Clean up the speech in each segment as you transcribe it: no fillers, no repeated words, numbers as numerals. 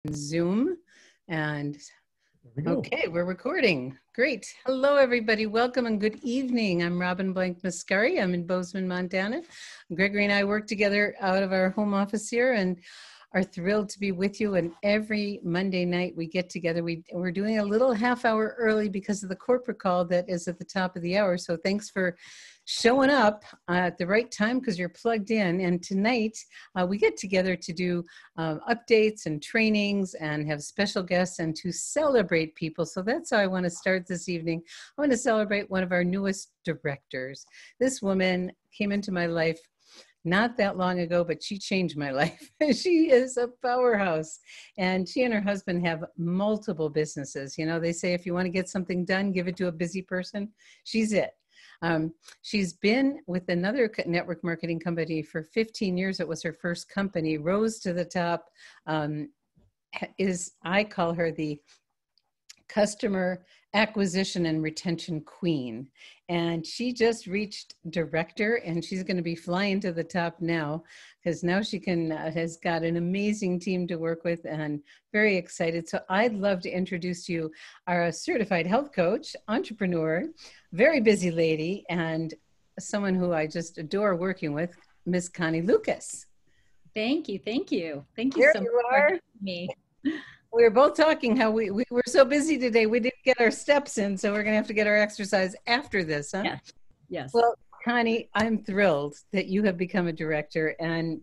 Zoom. And We go. okay, we're recording. Great. Hello, everybody. Welcome and good evening. I'm Robin Blank Mascari. I'm in Bozeman, Montana. Gregory and I work together out of our home office here and are thrilled to be with you. And every Monday night we get together. We're doing a little half hour early because of the corporate call that is at the top of the hour. So thanks for showing up at the right time because you're plugged in. And tonight we get together to do updates and trainings and have special guests and to celebrate people. So that's how I want to start this evening. I want to celebrate one of our newest directors. This woman came into my life not that long ago, but she changed my life. She is a powerhouse, and she and her husband have multiple businesses. You know, they say if you want to get something done, give it to a busy person. She's it. She's been with another network marketing company for 15 years. It was her first company, rose to the top. I call her the customer acquisition and retention queen. And she just reached director, and she's going to be flying to the top now because now she has got an amazing team to work with and very excited. So I'd love to introduce you our certified health coach, entrepreneur, very busy lady, and someone who I just adore working with, Miss Connie Lucas. Thank you. Thank you. Thank you There so you much for are. having me. We were both talking how we were so busy today, we didn't get our steps in, so we're going to have to get our exercise after this, huh? Yes. Yes. Well, Connie, I'm thrilled that you have become a director, and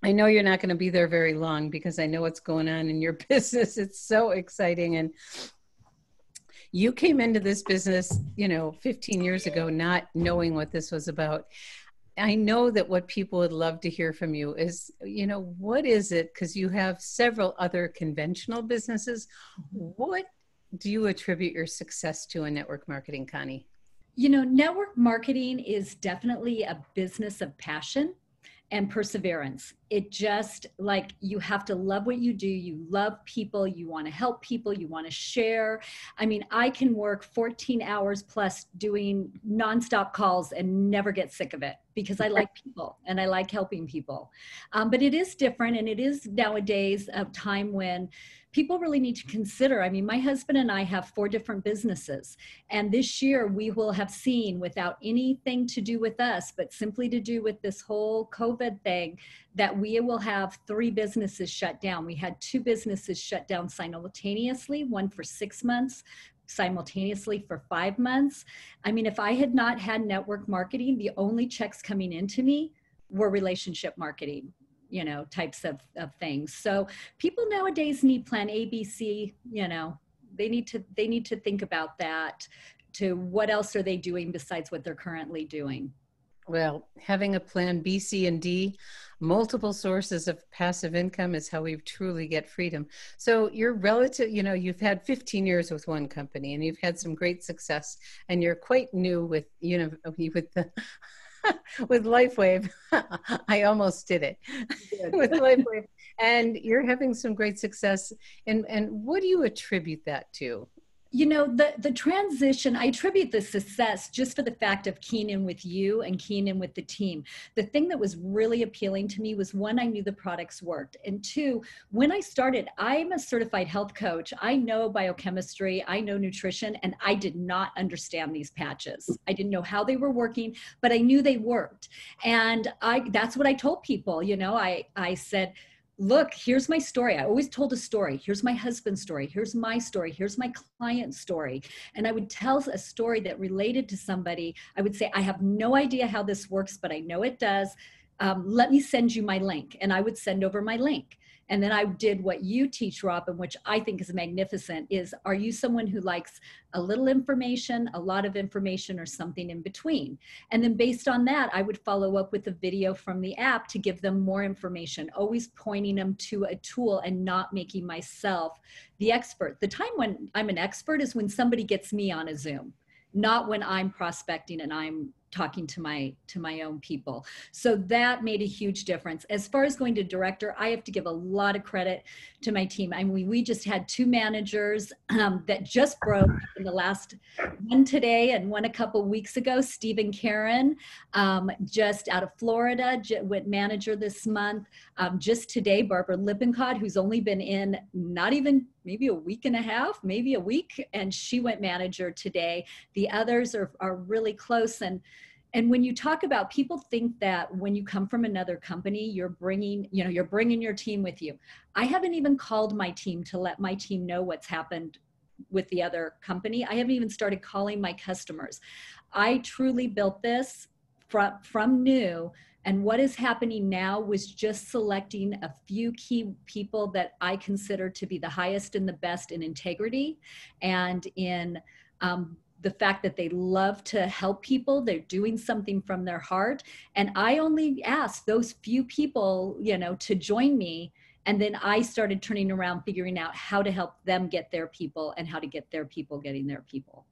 I know you're not going to be there very long because I know what's going on in your business. It's so exciting. And you came into this business, 15 years ago, not knowing what this was about. I know that what people would love to hear from you is, what is it? Because you have several other conventional businesses. What do you attribute your success to in network marketing, Connie? Network marketing is definitely a business of passion and perseverance. It just like you have to love what you do. You love people. You want to help people. You want to share. I mean, I can work 14 hours plus doing nonstop calls and never get sick of it because I like people and I like helping people. But it is different. And it is nowadays a time when people really need to consider. I mean, my husband and I have 4 different businesses. And this year we will have seen, without anything to do with us, but simply to do with this whole COVID thing, that we will have 3 businesses shut down. We had 2 businesses shut down simultaneously, one for 6 months, simultaneously for 5 months. I mean, if I had not had network marketing, the only checks coming into me were relationship marketing, types of things. So people nowadays need plan A, B, C, they need to think about that, to what else are they doing besides what they're currently doing. Well, having a plan B, C, and D, multiple sources of passive income is how we truly get freedom. So you're relative, you've had 15 years with one company and you've had some great success, and you're quite new with, with the with LifeWave. I almost did it with LifeWave, and you're having some great success. And what do you attribute that to? The transition, I attribute the success just for the fact of keying in with you and keying in with the team. The thing that was really appealing to me was, 1, I knew the products worked. And 2, when I started, I'm a certified health coach. I know biochemistry, I know nutrition, and I did not understand these patches. I didn't know how they were working, but I knew they worked. And that's what I told people. I said, look, here's my story. I always told a story. Here's my husband's story. Here's my story. Here's my client's story. And I would tell a story that related to somebody. I would say, I have no idea how this works, but I know it does. Let me send you my link. And I would send over my link. And then I did what you teach, Robin, which I think is magnificent, is, are you someone who likes a little information, a lot of information, or something in between? And then based on that, I would follow up with a video from the app to give them more information, always pointing them to a tool and not making myself the expert. The time when I'm an expert is when somebody gets me on a Zoom, not when I'm prospecting and I'm talking to my own people. So that made a huge difference. As far as going to director, I have to give a lot of credit to my team. I mean, we just had 2 managers that just broke in the last, one today and one a couple weeks ago. Steve and Karen, just out of Florida, went manager this month. Just today, Barbara Lippincott, who's only been in not even maybe a week and a half, maybe a week, and she went manager today. The others are really close. And when you talk about, people think that when you come from another company, you're bringing your team with you. I haven't even called my team to let my team know what's happened with the other company. I haven't even started calling my customers. I truly built this from new. And what is happening now was just selecting a few key people that I consider to be the highest and the best in integrity and in the fact that they love to help people. They're doing something from their heart. And I only asked those few people, to join me. And then I started turning around, figuring out how to help them get their people and how to get their people getting their people.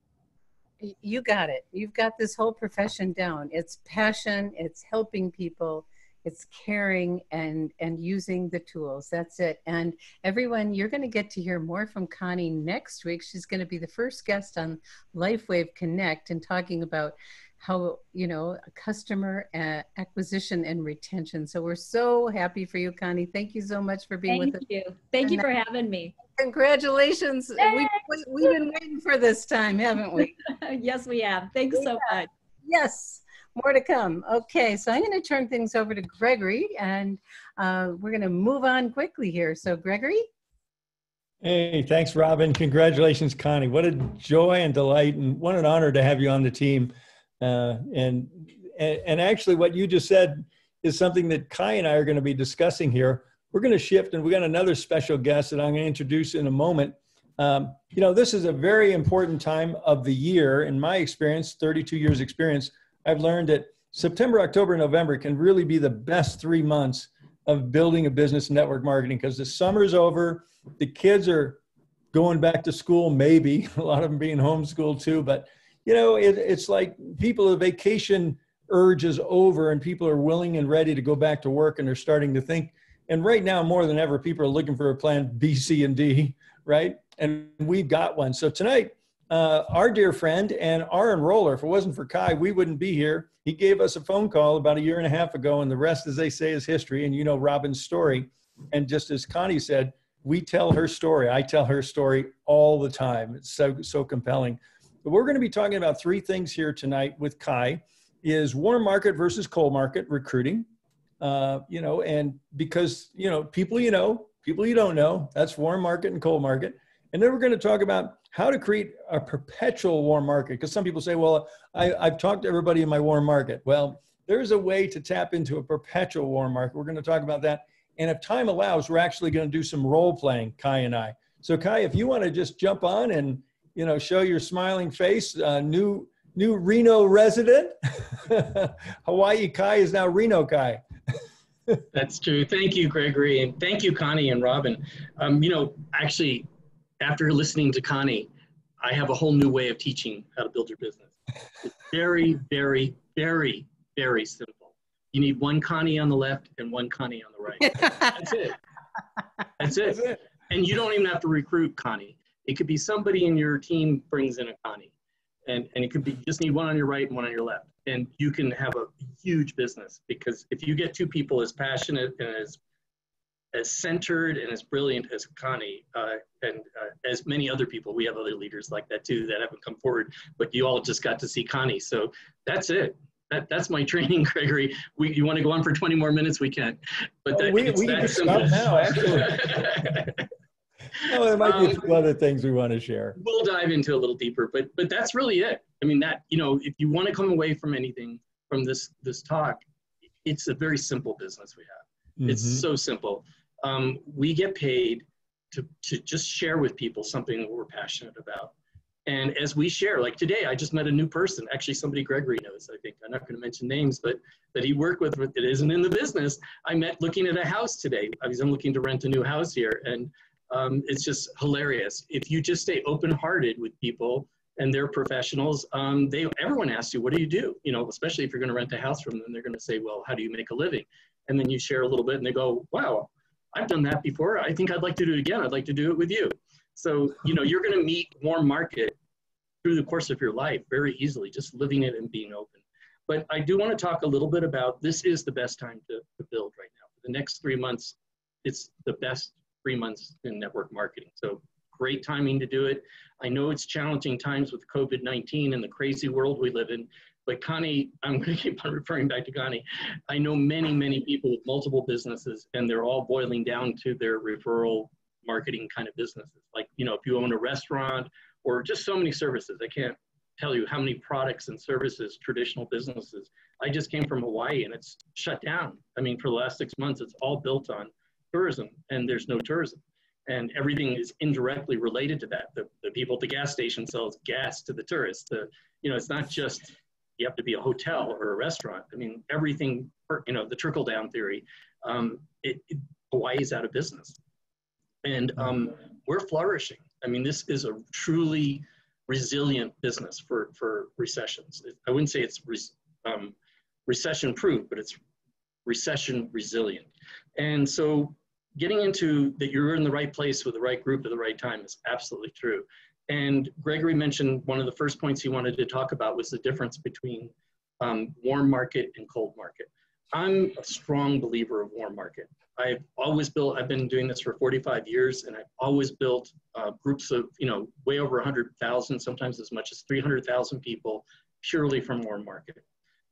You got it. You've got this whole profession down. It's passion, it's helping people, it's caring and using the tools. That's it. And everyone, you're going to get to hear more from Connie next week. She's going to be the first guest on LifeWave Connect and talking about how, customer acquisition and retention. So we're so happy for you, Connie. Thank you so much for being with us. Thank you for having me. Congratulations. We've been waiting for this time, haven't we? Yes, we have. Thanks so much. Yes, more to come. Okay, so I'm going to turn things over to Gregory, and we're going to move on quickly here. So Gregory? Hey, thanks, Robin. Congratulations, Connie. What a joy and delight, and what an honor to have you on the team. And actually, what you just said is something that Kai and I are going to be discussing here. We're going to shift, and we got another special guest that I'm going to introduce in a moment. This is a very important time of the year. In my experience, 32 years experience, I've learned that September, October, November can really be the best 3 months of building a business network marketing, because the summer's over, the kids are going back to school, maybe a lot of them being homeschooled too, but it's like the vacation urge is over and people are willing and ready to go back to work, and they're starting to think. And right now, more than ever, people are looking for a plan B, C, and D, right? And we've got one. So tonight, our dear friend and our enroller, if it wasn't for Kai, we wouldn't be here. He gave us a phone call about 1.5 years ago, and the rest, as they say, is history. And Robin's story. And just as Connie said, we tell her story. I tell her story all the time. It's so compelling. But we're going to be talking about 3 things here tonight with Kai, is warm market versus cold market recruiting. And because, people people you don't know, that's warm market and cold market. And then we're going to talk about how to create a perpetual warm market. Because some people say, well, I've talked to everybody in my warm market. Well, there's a way to tap into a perpetual warm market. We're going to talk about that. And if time allows, we're actually going to do some role playing, Kai and I. So Kai, if you want to just jump on and, show your smiling face, new Reno resident. Hawaii Kai is now Reno Kai. That's true. Thank you, Gregory. And thank you, Connie and Robin. Actually, after listening to Connie, I have a whole new way of teaching how to build your business. It's very, very, very, very simple. You need one Connie on the left and one Connie on the right. That's it. That's it. That's it. And you don't even have to recruit Connie. It could be somebody in your team brings in a Connie. And it could be, you just need one on your right and one on your left. And you can have a huge business, because if you get 2 people as passionate and as centered and as brilliant as Connie, and as many other people, we have other leaders like that too that haven't come forward, but you all just got to see Connie. So that's it. That's my training, Gregory. You want to go on for 20 more minutes? We can. But we can stop now, actually. No, there might be a few other things we want to share. We'll dive into a little deeper, but that's really it. I mean, if you want to come away from anything from this talk, it's a very simple business we have. Mm-hmm. It's so simple. We get paid to just share with people something that we're passionate about. And as we share, like today, I just met a new person, actually somebody Gregory knows, I think. I'm not going to mention names, but that he worked with that isn't in the business. I met looking at a house today. I'm looking to rent a new house here. And it's just hilarious. If you just stay open-hearted with people and they're professionals. Everyone asks you, what do you do? You know, especially if you're going to rent a house from them, they're going to say, well, how do you make a living? And then you share a little bit and they go, wow, I've done that before. I think I'd like to do it again. I'd like to do it with you. So, you know, you're going to meet warm market through the course of your life very easily, just living it and being open. But I do want to talk a little bit about, this is the best time to build right now. For the next 3 months, it's the best 3 months in network marketing. So great timing to do it. I know it's challenging times with COVID-19 and the crazy world we live in, but Connie, I'm going to keep on referring back to Connie. I know many, many people with multiple businesses, and they're all boiling down to their referral marketing kind of businesses. Like, you know, if you own a restaurant or just so many services, I can't tell you how many products and services, traditional businesses. I just came from Hawaii and it's shut down. I mean, for the last 6 months, it's all built on tourism, and there's no tourism. And everything is indirectly related to that. The people at the gas station sells gas to the tourists. You know, it's not just you have to be a hotel or a restaurant. I mean, everything, you know, the trickle down theory, Hawaii's out of business. And we're flourishing. I mean, this is a truly resilient business for recessions. I wouldn't say it's recession proof, but it's recession resilient. And so getting into that you're in the right place with the right group at the right time is absolutely true. And Gregory mentioned one of the first points he wanted to talk about was the difference between warm market and cold market. I'm a strong believer of warm market. I've been doing this for 45 years, and I've always built groups of, you know, way over 100,000, sometimes as much as 300,000 people purely from warm market.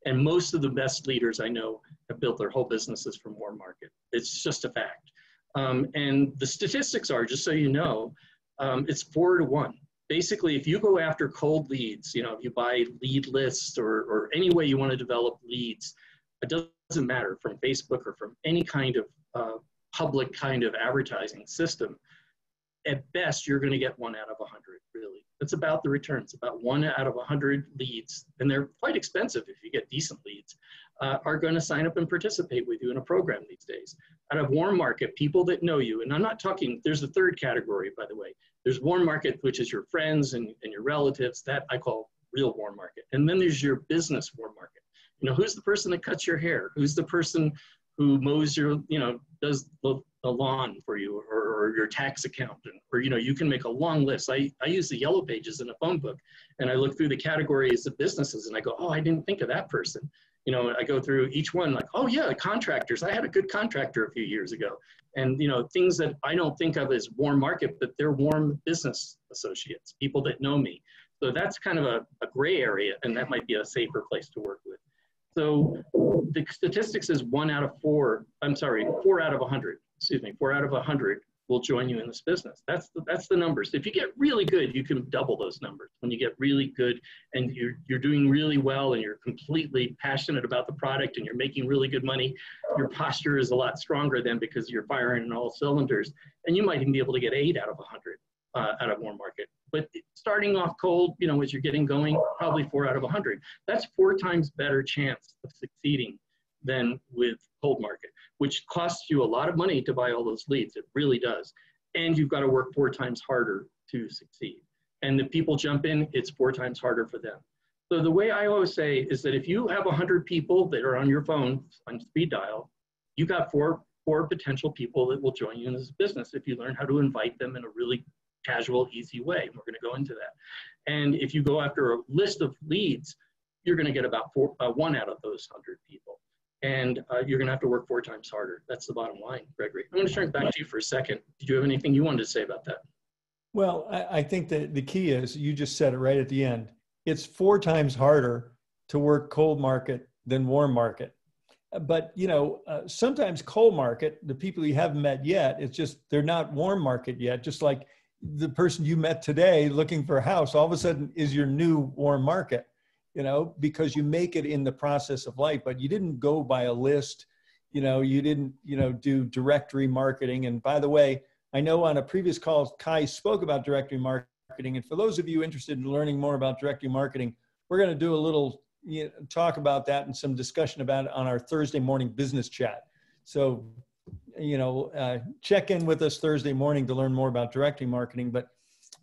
And most of the best leaders I know have built their whole businesses from warm market. It's just a fact. And the statistics are, just so you know, it's 4 to 1. Basically, if you go after cold leads, you know, if you buy lead lists or any way you want to develop leads, it doesn't matter, from Facebook or from any kind of public kind of advertising system, at best, you're going to get 1 out of 100, really. It's about the returns. About 1 out of 100 leads, and they're quite expensive if you get decent leads, are going to sign up and participate with you in a program these days. Out of warm market, people that know you, and I'm not talking, there's a third category, by the way. There's warm market, which is your friends and your relatives. That I call real warm market. And then there's your business warm market. You know, who's the person that cuts your hair? Who's the person who mows your, you know, does the lawn for you, or your tax accountant, or, you know, you can make a long list. I use the yellow pages in a phone book, and I look through the categories of businesses and I go, oh, I didn't think of that person. You know, I go through each one like, oh yeah, contractors. I had a good contractor a few years ago. And, you know, things that I don't think of as warm market, but they're warm business associates, people that know me. So that's kind of a gray area, and that might be a safer place to work with. So the statistics is 4 out of 100, excuse me, 4 out of 100 will join you in this business. That's the numbers. If you get really good, you can double those numbers. When you get really good and you're doing really well and you're completely passionate about the product and you're making really good money, your posture is a lot stronger then, because you're firing on all cylinders. And you might even be able to get 8 out of 100 out of warm market. But starting off cold, you know, as you're getting going, probably 4 out of 100. That's 4 times better chance of succeeding than with cold market, which costs you a lot of money to buy all those leads. It really does. And you've got to work 4 times harder to succeed. And if people jump in, it's 4 times harder for them. So the way I always say is that if you have 100 people that are on your phone on speed dial, you got four potential people that will join you in this business if you learn how to invite them in a really casual, easy way. And we're going to go into that. And if you go after a list of leads, you're going to get about 1 out of those 100 people. And you're going to have to work 4 times harder. That's the bottom line, Gregory. I'm going to turn it back to you for a second. Did you have anything you wanted to say about that? Well, I think that the key is, you just said it right at the end. It's 4 times harder to work cold market than warm market. But, you know, sometimes cold market, the people you haven't met yet, it's just, they're not warm market yet. Just like the person you met today looking for a house, all of a sudden is your new warm market, you know, because you make it in the process of life, but you didn't go by a list, you know, you didn't, you know, do directory marketing. And by the way, I know on a previous call, Kai spoke about directory marketing. And for those of you interested in learning more about directory marketing, we're going to do a little talk about that and some discussion about it on our Thursday morning business chat. So, you know, check in with us Thursday morning to learn more about directory marketing. But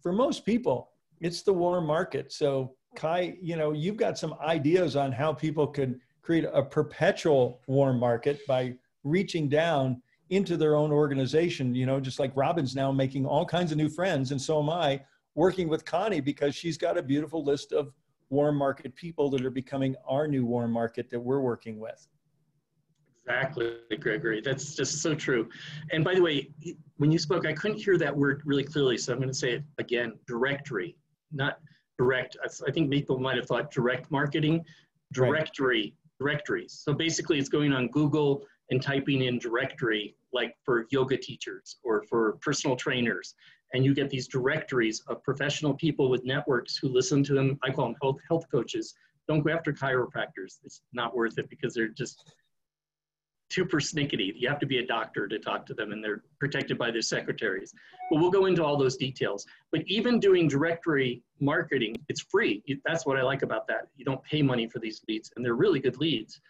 for most people, It's the warm market. So Kai, you know, you've got some ideas on how people could create a perpetual warm market by reaching down into their own organization, you know, just like Robin's now making all kinds of new friends. And so am I, working with Connie because she's got a beautiful list of warm market people that are becoming our new warm market that we're working with. Exactly, Gregory. That's just so true. And by the way, when you spoke, I couldn't hear that word really clearly, so I'm going to say it again, directory, not direct. I think people might have thought direct marketing, directory, directories. So basically it's going on Google and typing in directory, like for yoga teachers or for personal trainers. And you get these directories of professional people with networks who listen to them. I call them health coaches. Don't go after chiropractors. It's not worth it because they're just too persnickety. You have to be a doctor to talk to them, and they're protected by their secretaries. But we'll go into all those details. But even doing directory marketing, it's free. That's what I like about that. You don't pay money for these leads, and they're really good leads.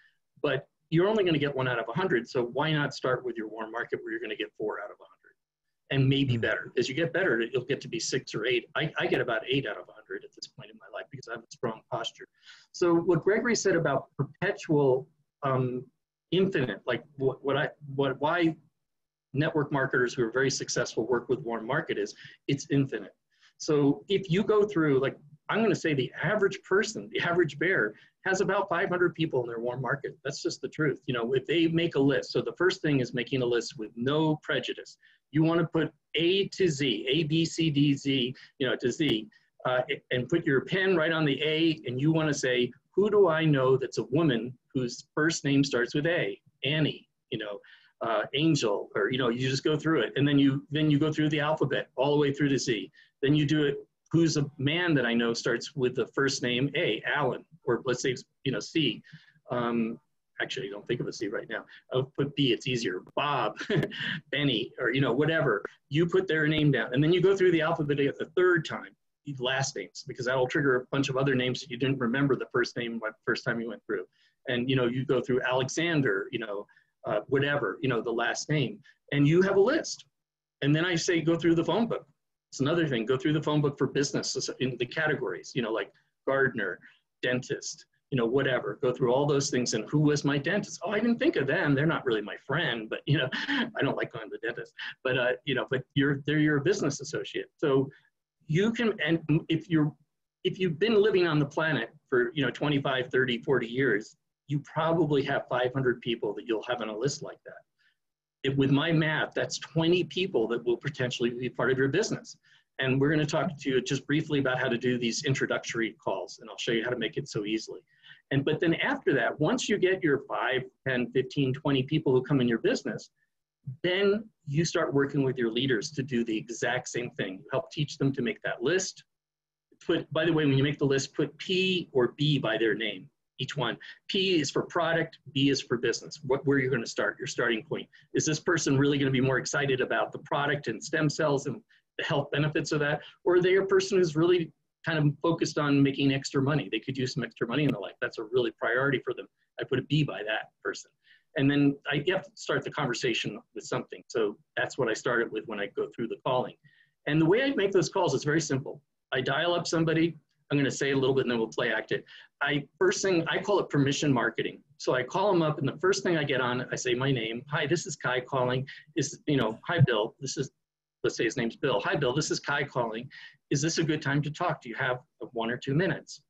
But you're only going to get 1 out of 100. So why not start with your warm market where you're going to get 4 out of 100? And maybe better. As you get better, you'll get to be 6 or 8. I get about 8 out of 100 at this point in my life because I have a strong posture. So what Gregory said about perpetual infinite, like why network marketers who are very successful work with warm market is it's infinite. So if you go through, like, I'm going to say the average person, the average bear has about 500 people in their warm market. That's just the truth. You know, if they make a list, so the first thing is making a list with no prejudice. You want to put A to Z, A, B, C, D, Z, you know, to Z, and put your pen right on the A, and you want to say, who do I know that's a woman whose first name starts with A? Annie, you know, Angel, or, you know, you just go through it. And then you go through the alphabet all the way through to Z. Then you do it, who's a man that I know starts with the first name A, Alan, or let's say, you know, C. Actually, I don't think of a C right now. I'll put B, it's easier. Bob, Benny, or, you know, whatever. You put their name down. And then you go through the alphabet the third time, last names, because that'll trigger a bunch of other names that you didn't remember the first name the first time you went through. And, you know, you go through Alexander, you know, whatever, you know, the last name. And you have a list. And then I say, go through the phone book. It's another thing. Go through the phone book for business in the categories, you know, like gardener, dentist, you know, whatever. Go through all those things. And who was my dentist? Oh, I didn't think of them. They're not really my friend, but, you know, I don't like going to the dentist. But, you know, but they're your business associate. So you can, and if you've been living on the planet for, you know, 25, 30, 40 years, you probably have 500 people that you'll have on a list like that. With my math, that's 20 people that will potentially be part of your business. And we're going to talk to you just briefly about how to do these introductory calls, and I'll show you how to make it so easily. But then after that, once you get your 5, 10, 15, 20 people who come in your business, then you start working with your leaders to do the exact same thing. You help teach them to make that list. By the way, when you make the list, put P or B by their name, each one. P is for product, B is for business. Where you're going to start, your starting point. Is this person really going to be more excited about the product and stem cells and the health benefits of that? Or are they a person who's really kind of focused on making extra money? They could use some extra money in their life. That's a really priority for them. I put a B by that person. And then you have to start the conversation with something. So that's what I started with when I go through the calling. And the way I make those calls is very simple. I dial up somebody. I'm going to say a little bit and then we'll play act it. First thing, I call it permission marketing. So I call them up and the first thing I get on, I say my name. Hi, this is Kai calling. Hi, Bill. Let's say his name's Bill. Hi, Bill, this is Kai calling. Is this a good time to talk? Do you have 1 or 2 minutes?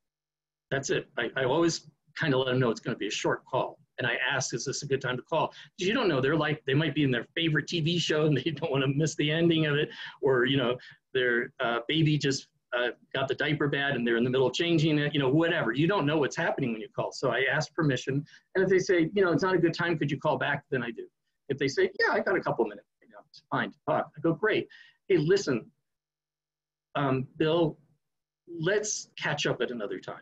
That's it. I always kind of let them know it's going to be a short call. And I ask, is this a good time to call? Because you don't know, they might be in their favorite TV show and they don't want to miss the ending of it. Or, you know, their baby just got the diaper bad and they're in the middle of changing it, you know, whatever. You don't know what's happening when you call. So I ask permission. And if they say, you know, it's not a good time, could you call back? Then I do. If they say, yeah, I got a couple minutes, you know, it's fine to talk. I go, great. Hey, listen, Bill, let's catch up at another time.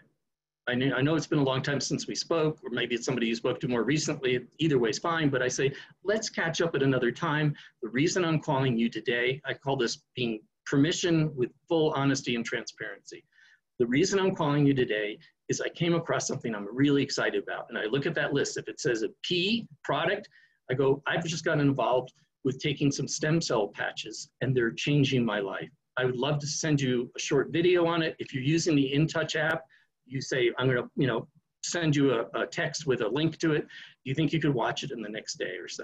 I know it's been a long time since we spoke, or maybe it's somebody you spoke to more recently. Either way is fine, but I say, let's catch up at another time. The reason I'm calling you today, I call this being permission with full honesty and transparency. The reason I'm calling you today is I came across something I'm really excited about. And I look at that list. If it says a P, product, I go, I've just gotten involved with taking some stem cell patches and they're changing my life. I would love to send you a short video on it. If you're using the InTouch app, you say, I'm going to, send you a text with a link to it. Do you think you could watch it in the next day or so?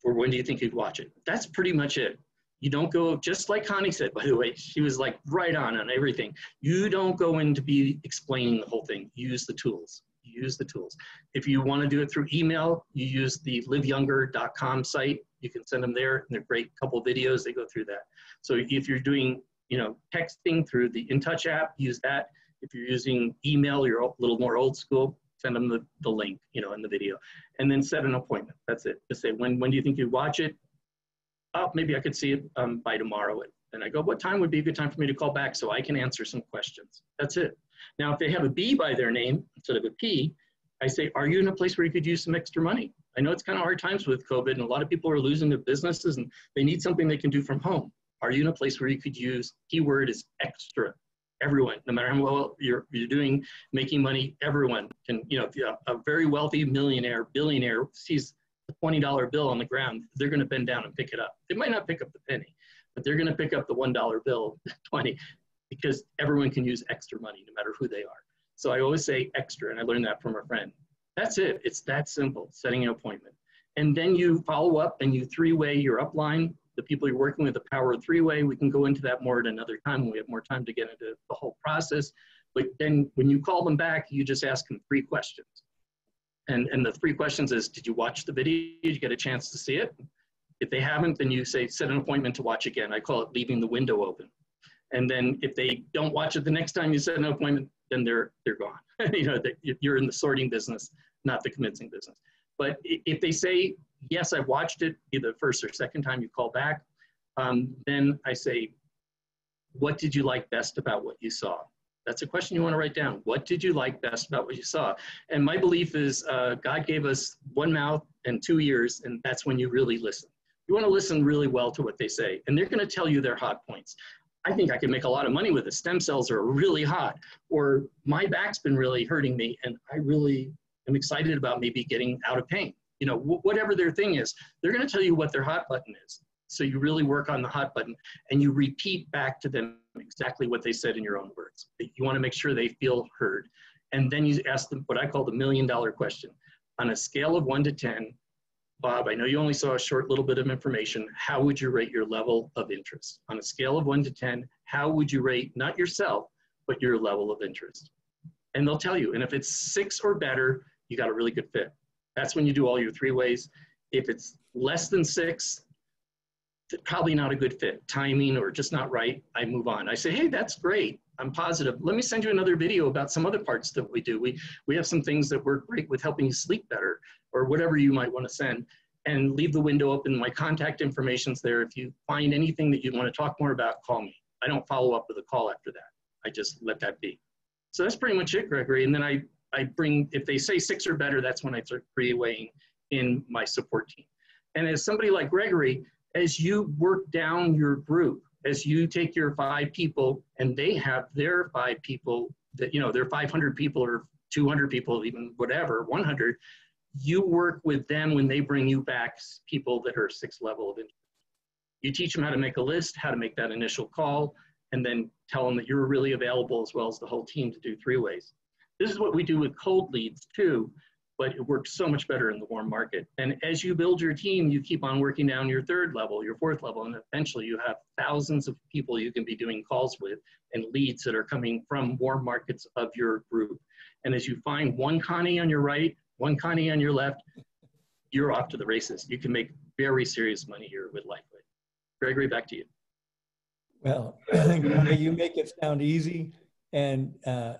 Or when do you think you'd watch it? That's pretty much it. You don't go, just like Connie said, by the way, she was like right on everything. You don't go in to be explaining the whole thing. Use the tools. Use the tools. If you want to do it through email, you use the liveyounger.com site. You can send them there, and they're great couple videos. They go through that. So if you're doing, texting through the InTouch app, use that. If you're using email, you're a little more old school, send them the link, in the video, and then set an appointment. That's it. Just say, when do you think you'd watch it? Oh, maybe I could see it by tomorrow. And I go, what time would be a good time for me to call back so I can answer some questions? That's it. Now, if they have a B by their name instead of a P, I say, are you in a place where you could use some extra money? I know it's kind of hard times with COVID, and a lot of people are losing their businesses, and they need something they can do from home. Are you in a place where you could use, keyword is extra? Everyone, no matter how well you're doing, making money, everyone can, if you're a very wealthy millionaire, billionaire sees a $20 bill on the ground, they're going to bend down and pick it up. They might not pick up the penny, but they're going to pick up the $1 bill, 20, because everyone can use extra money no matter who they are. So I always say extra, and I learned that from a friend. That's it. It's that simple, setting an appointment. And then you follow up and you three-way your upline, the people you're working with, the power of three-way. We can go into that more at another time when we have more time to get into the whole process. But then when you call them back, you just ask them 3 questions. And the 3 questions is, did you watch the video? Did you get a chance to see it? If they haven't, then you say, set an appointment to watch again. I call it leaving the window open. And then if they don't watch it the next time you set an appointment, then they're gone. You're in the sorting business, not the convincing business. But if they say, yes, I watched it, either the first or second time you call back, then I say, what did you like best about what you saw? That's a question you want to write down. What did you like best about what you saw? And my belief is God gave us 1 mouth and 2 ears, and that's when you really listen. You want to listen really well to what they say, and they're going to tell you their hot points. I think I can make a lot of money with it. Stem cells are really hot, or my back's been really hurting me, and I really am excited about maybe getting out of pain. Whatever their thing is, they're going to tell you what their hot button is. So you really work on the hot button, and you repeat back to them exactly what they said in your own words. You want to make sure they feel heard. And then you ask them what I call the $1 million question. On a scale of 1 to 10, Bob, I know you only saw a short little bit of information. How would you rate your level of interest? On a scale of 1 to 10, how would you rate not yourself, but your level of interest? And they'll tell you. And if it's 6 or better, you got a really good fit. That's when you do all your 3 ways. If it's less than 6, probably not a good fit. Timing or just not right, I move on. I say, hey, that's great. I'm positive. Let me send you another video about some other parts that we do. We have some things that work great with helping you sleep better, or whatever you might want to send, and leave the window open. My contact information's there. If you find anything that you want to talk more about, call me. I don't follow up with a call after that. I just let that be. So that's pretty much it, Gregory. And then I bring, if they say 6 or better, that's when I start three-waying in my support team. And as somebody like Gregory, as you work down your group, as you take your 5 people and they have their 5 people that, they're 500 people or 200 people, even whatever, 100, you work with them when they bring you back people that are 6th level of interest. You teach them how to make a list, how to make that initial call, and then tell them that you're really available as well as the whole team to do 3 ways. This is what we do with cold leads too, but it works so much better in the warm market. And as you build your team, you keep on working down your 3rd level, your 4th level, and eventually you have thousands of people you can be doing calls with and leads that are coming from warm markets of your group. And as you find one Connie on your right, one Connie on your left, you're off to the races. You can make very serious money here with LifeWay. Gregory, back to you. Well, you make it sound easy, and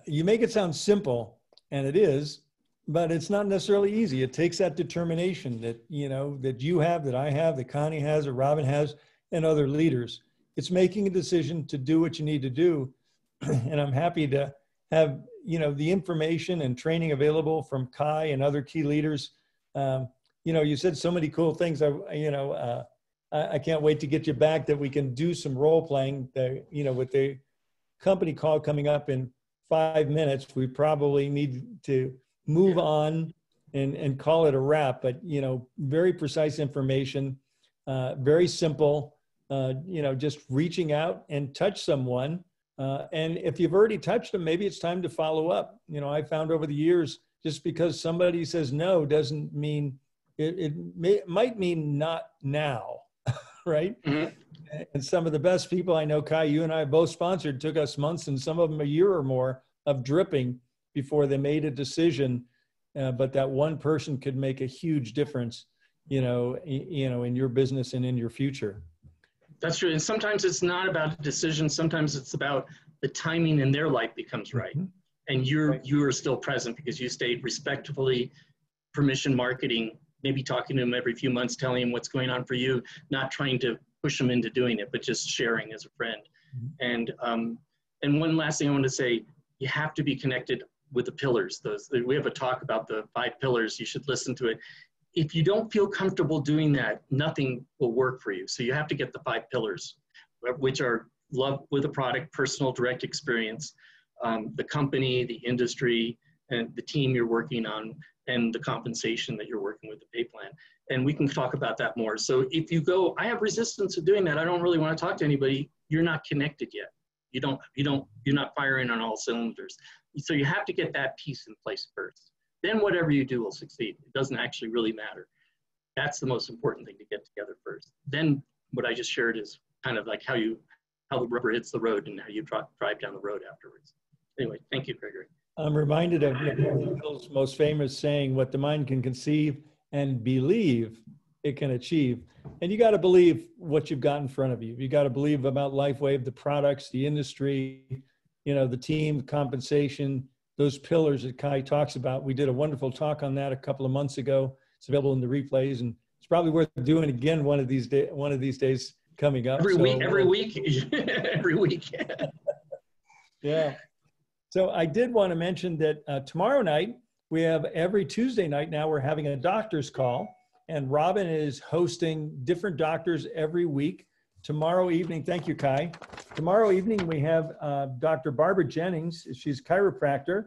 you make it sound simple, and it is, but it's not necessarily easy. It takes that determination that, that you have, that I have, that Connie has, or Robin has, and other leaders. It's making a decision to do what you need to do. And I'm happy to have, the information and training available from Kai and other key leaders. You said so many cool things. I can't wait to get you back that we can do some role playing. With the company call coming up in 5 minutes, we probably need to move on and call it a wrap. But, very precise information, very simple. just reaching out and touch someone. And if you've already touched them, maybe it's time to follow up. I found over the years, just because somebody says no doesn't mean it might mean not now, right? Mhm. And some of the best people I know, Kai, you and I both sponsored, took us months and some of them a year or more of dripping before they made a decision. But that one person could make a huge difference, in your business and in your future. That's true. And sometimes it's not about a decision. Sometimes it's about the timing in their life becomes right. Mm-hmm. And you are still present because you stayed respectfully, permission marketing, maybe talking to them every few months, telling them what's going on for you, not trying to push them into doing it, but just sharing as a friend. Mm-hmm. And one last thing I want to say, you have to be connected with the pillars. We have a talk about the 5 pillars. You should listen to it. If you don't feel comfortable doing that, nothing will work for you. So you have to get the 5 pillars, which are love with a product, personal direct experience, the company, the industry, and the team you're working on, and the compensation that you're working with, the pay plan. And we can talk about that more. So if you go, I have resistance to doing that, I don't really want to talk to anybody, you're not connected yet. You're not firing on all cylinders. So you have to get that piece in place first. Then whatever you do will succeed. It doesn't actually really matter. That's the most important thing, to get together first. Then what I just shared is kind of like how the rubber hits the road and how you drive down the road afterwards. Anyway, thank you, Gregory. I'm reminded of Napoleon Hill's most famous saying, what the mind can conceive and believe it can achieve. And you got to believe what you've got in front of you. You got to believe about LifeWave, the products, the industry, the team, compensation, those pillars that Kai talks about. We did a wonderful talk on that a couple of months ago. It's available in the replays, and it's probably worth doing again one of these days coming up. Every week, every week. Yeah. So I did want to mention that tomorrow night, we have every Tuesday night now, we're having a doctor's call, and Robin is hosting different doctors every week. Tomorrow evening, thank you, Kai. Tomorrow evening, we have Dr. Barbara Jennings. She's a chiropractor,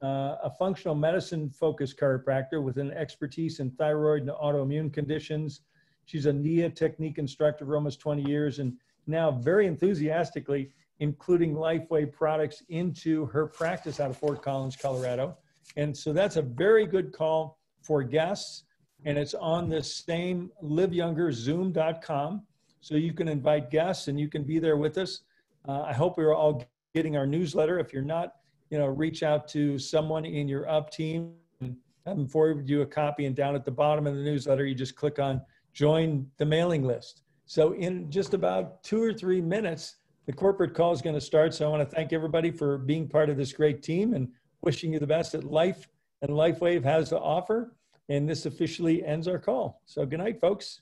a functional medicine focused chiropractor with an expertise in thyroid and autoimmune conditions. She's a NIA technique instructor for almost 20 years, and now very enthusiastically including LifeWave products into her practice out of Fort Collins, Colorado. And so that's a very good call for guests. And it's on the same liveyoungerzoom.com. So you can invite guests and you can be there with us. I hope we're all getting our newsletter. If you're not, reach out to someone in your up team and have them forward you a copy. And down at the bottom of the newsletter, you just click on join the mailing list. So in just about 2 or 3 minutes, the corporate call is going to start. So I want to thank everybody for being part of this great team and wishing you the best that life and LifeWave has to offer. And this officially ends our call. So good night, folks.